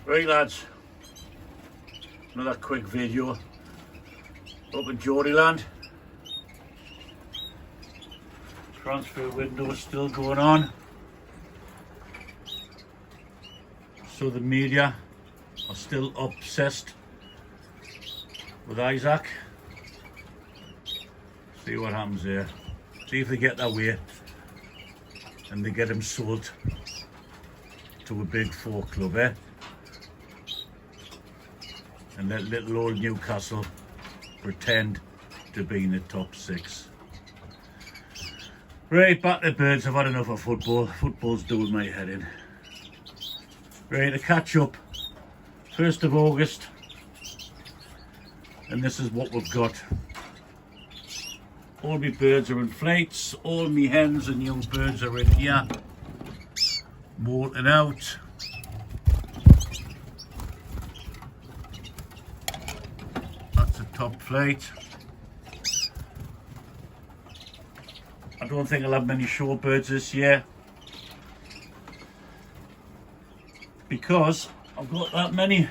Right lads, another quick video up in Joryland. Transfer window is still going on, so the media are still obsessed with Isaac. See what happens there. See if they get their way and they get him sold to a big four club, eh? And let little old Newcastle pretend to be in the top six. Right, back to birds. I've had enough of football. Football's doing my head in. Right, to catch up. 1st of August. And this is what we've got. All my birds are in flights. All my hens and young birds are in here. Molting out. That's the top flight. I don't think I'll have many shorebirds this year because I've got that many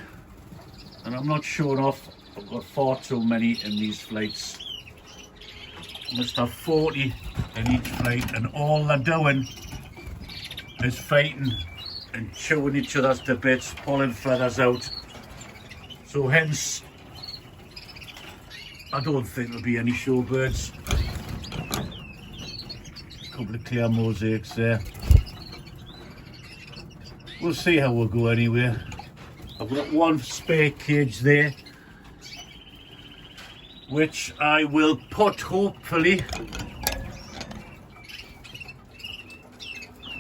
and I'm not showing off. I've got far too many in these flights. I must have 40 in each flight, and all they're doing is fighting and chewing each other's to bits, pulling feathers out. So hence, I don't think there'll be any shorebirds. A couple of clear mosaics there. We'll see how we'll go anyway. I've got one spare cage there, which I will put, hopefully.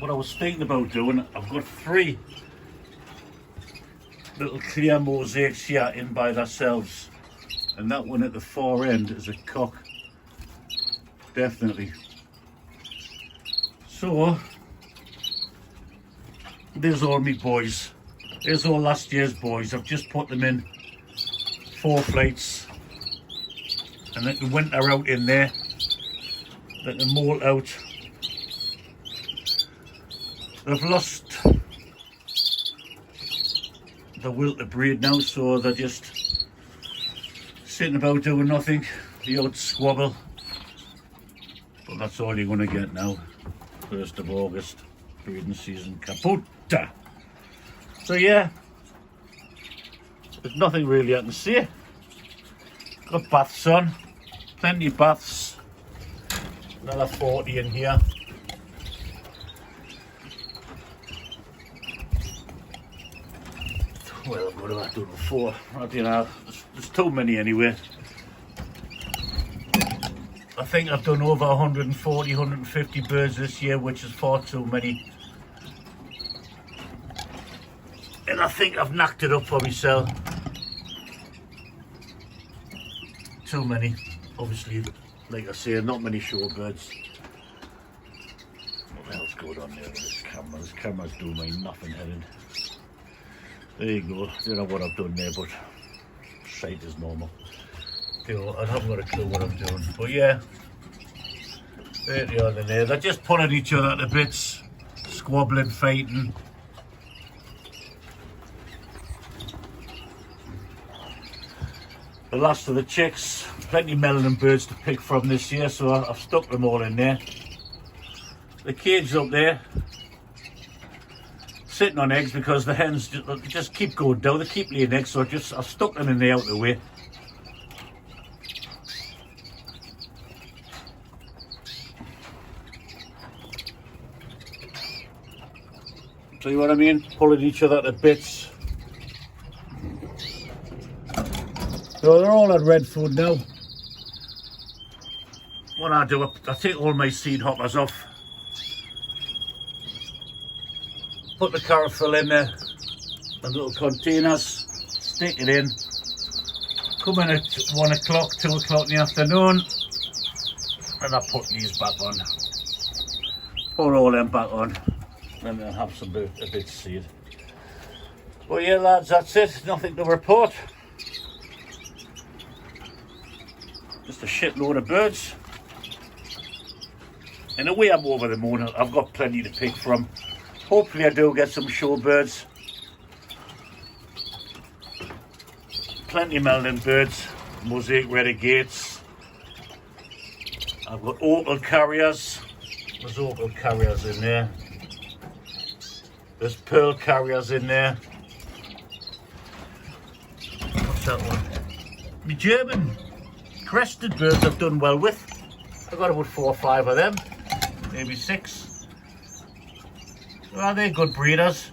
What I was thinking about doing, I've got 3 little clear mosaics here in by themselves, and that one at the far end is a cock, definitely. So there's all me boys. There's all last year's boys. I've just put them in 4 flights, and they can winter out in there. They can molt out. They've lost the will to breed now, so they're just sitting about doing nothing. The odd squabble. But that's all you're going to get now. 1st of August, breeding season kaput. So yeah, there's nothing really I can say. Got baths on, plenty of baths. Another 40 in here. Well, what have I done before? I don't know, there's too many anyway. I think I've done over 140, 150 birds this year, which is far too many. And I think I've knocked it up for myself. Too many. Obviously, like I say, not many shorebirds. What the hell's going on there with this camera? This camera's doing my nothing headed. There you go. I don't know what I've done there, but sight is normal. You know, I haven't got a clue what I'm doing. But yeah, there they are there. They're just pulling each other to bits, squabbling, fighting. The last of the chicks, plenty of melanin birds to pick from this year, so I've stuck them all in there. The cage up there, sitting on eggs because the hens just keep going down. They keep laying eggs, so I've stuck them in there out of the way. See what I mean? Pulling each other to bits. So they're all on red food now. What I do, I take all my seed hoppers off. Put the carousel in there, the little containers, stick it in. Come in at 1 o'clock, 2 o'clock in the afternoon, and I put these back on. Put all them back on, and then have a bit of seed. Well, yeah, lads, that's it. Nothing to report. Just a shitload of birds. In a way, I'm over the moon. I've got plenty to pick from. Hopefully I do get some shorebirds. plenty of moulting birds, mosaic renegades. I've got opal carriers. There's opal carriers in there. There's pearl carriers in there. What's that one? The German crested birds I've done well with. I've got about 4 or 5 of them, maybe 6. Well, they're good breeders.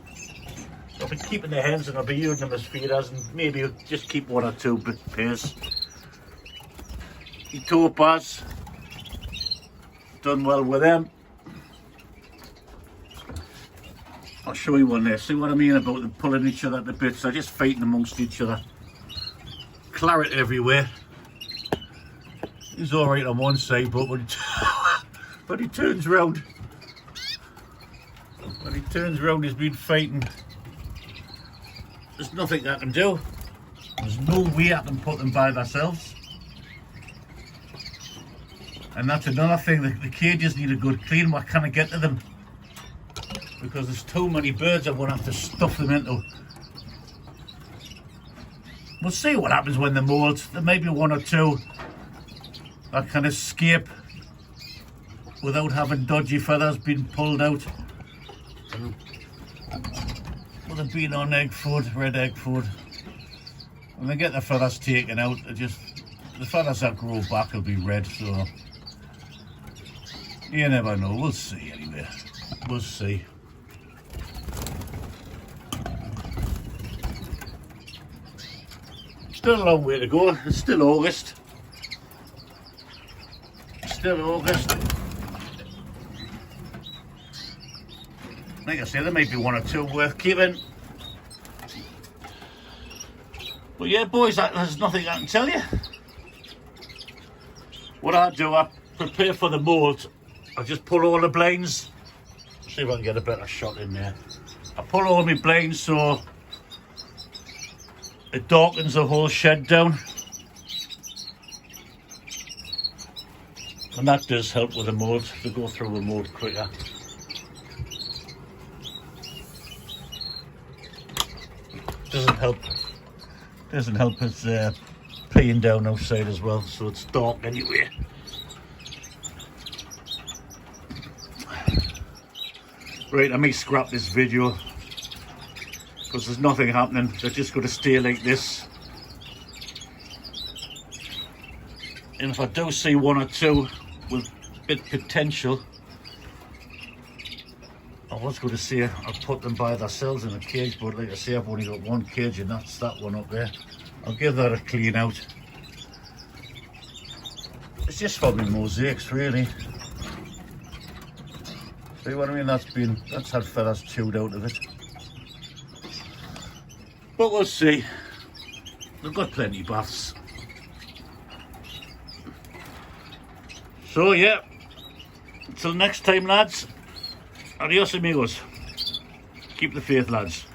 I'll be keeping the hens and I'll be using them as feeders, and maybe just keep 1 or 2 pairs. The topaz, done well with them. I'll show you one there. See what I mean about them pulling each other to bits? They're just fighting amongst each other. Claret everywhere. He's alright on one side, but when he turns round, he's been fighting. There's nothing I can do. There's no way I can put them by themselves. And that's another thing, the cages need a good clean. What can I get to them? Because there's too many birds, I'm going to have to stuff them into. We'll see what happens when they molt. There may be 1 or 2 that can escape without having dodgy feathers being pulled out. With them being on egg food, red egg food. When they get the feathers taken out, the feathers that grow back will be red, so you never know. We'll see anyway. We'll see. Still a long way to go. It's still August. Still August. Like I say, there might be 1 or 2 worth keeping. But yeah, boys, there's nothing I can tell you. What I do, I prepare for the molt. I just pull all the blinds. See if I can get a better shot in there. I pull all my blinds so it darkens the whole shed down. And that does help with the molt, to go through the molt quicker. Doesn't help us peeing down outside as well, so it's dark anyway. Right, I may scrap this video because there's nothing happening. They're just going to stay like this. And if I do see 1 or 2 with a bit potential, I was going to say I'll put them by themselves in a cage, but like I say, I've only got 1 cage and that's that one up there. I'll give that a clean out. It's just for me mosaics, really. See what I mean? That's had feathers chewed out of it. But we'll see. They've got plenty of baths. So yeah, until next time, lads. Adios amigos. Keep the faith, lads.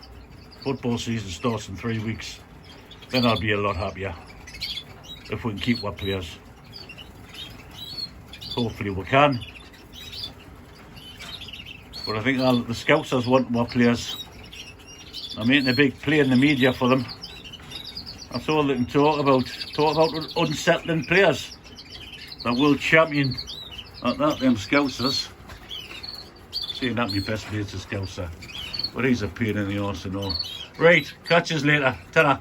Football season starts in 3 weeks. Then I'll be a lot happier. If we can keep our players. Hopefully we can. But I think the Scousers want more players. I'm making a big play in the media for them. That's all they can talk about. Talk about unsettling players. The world champion at that, them Scousers. Seeing that my best mate's a Scouser. But he's a pain in the arse and all. Right, catch us later. Ta-ra.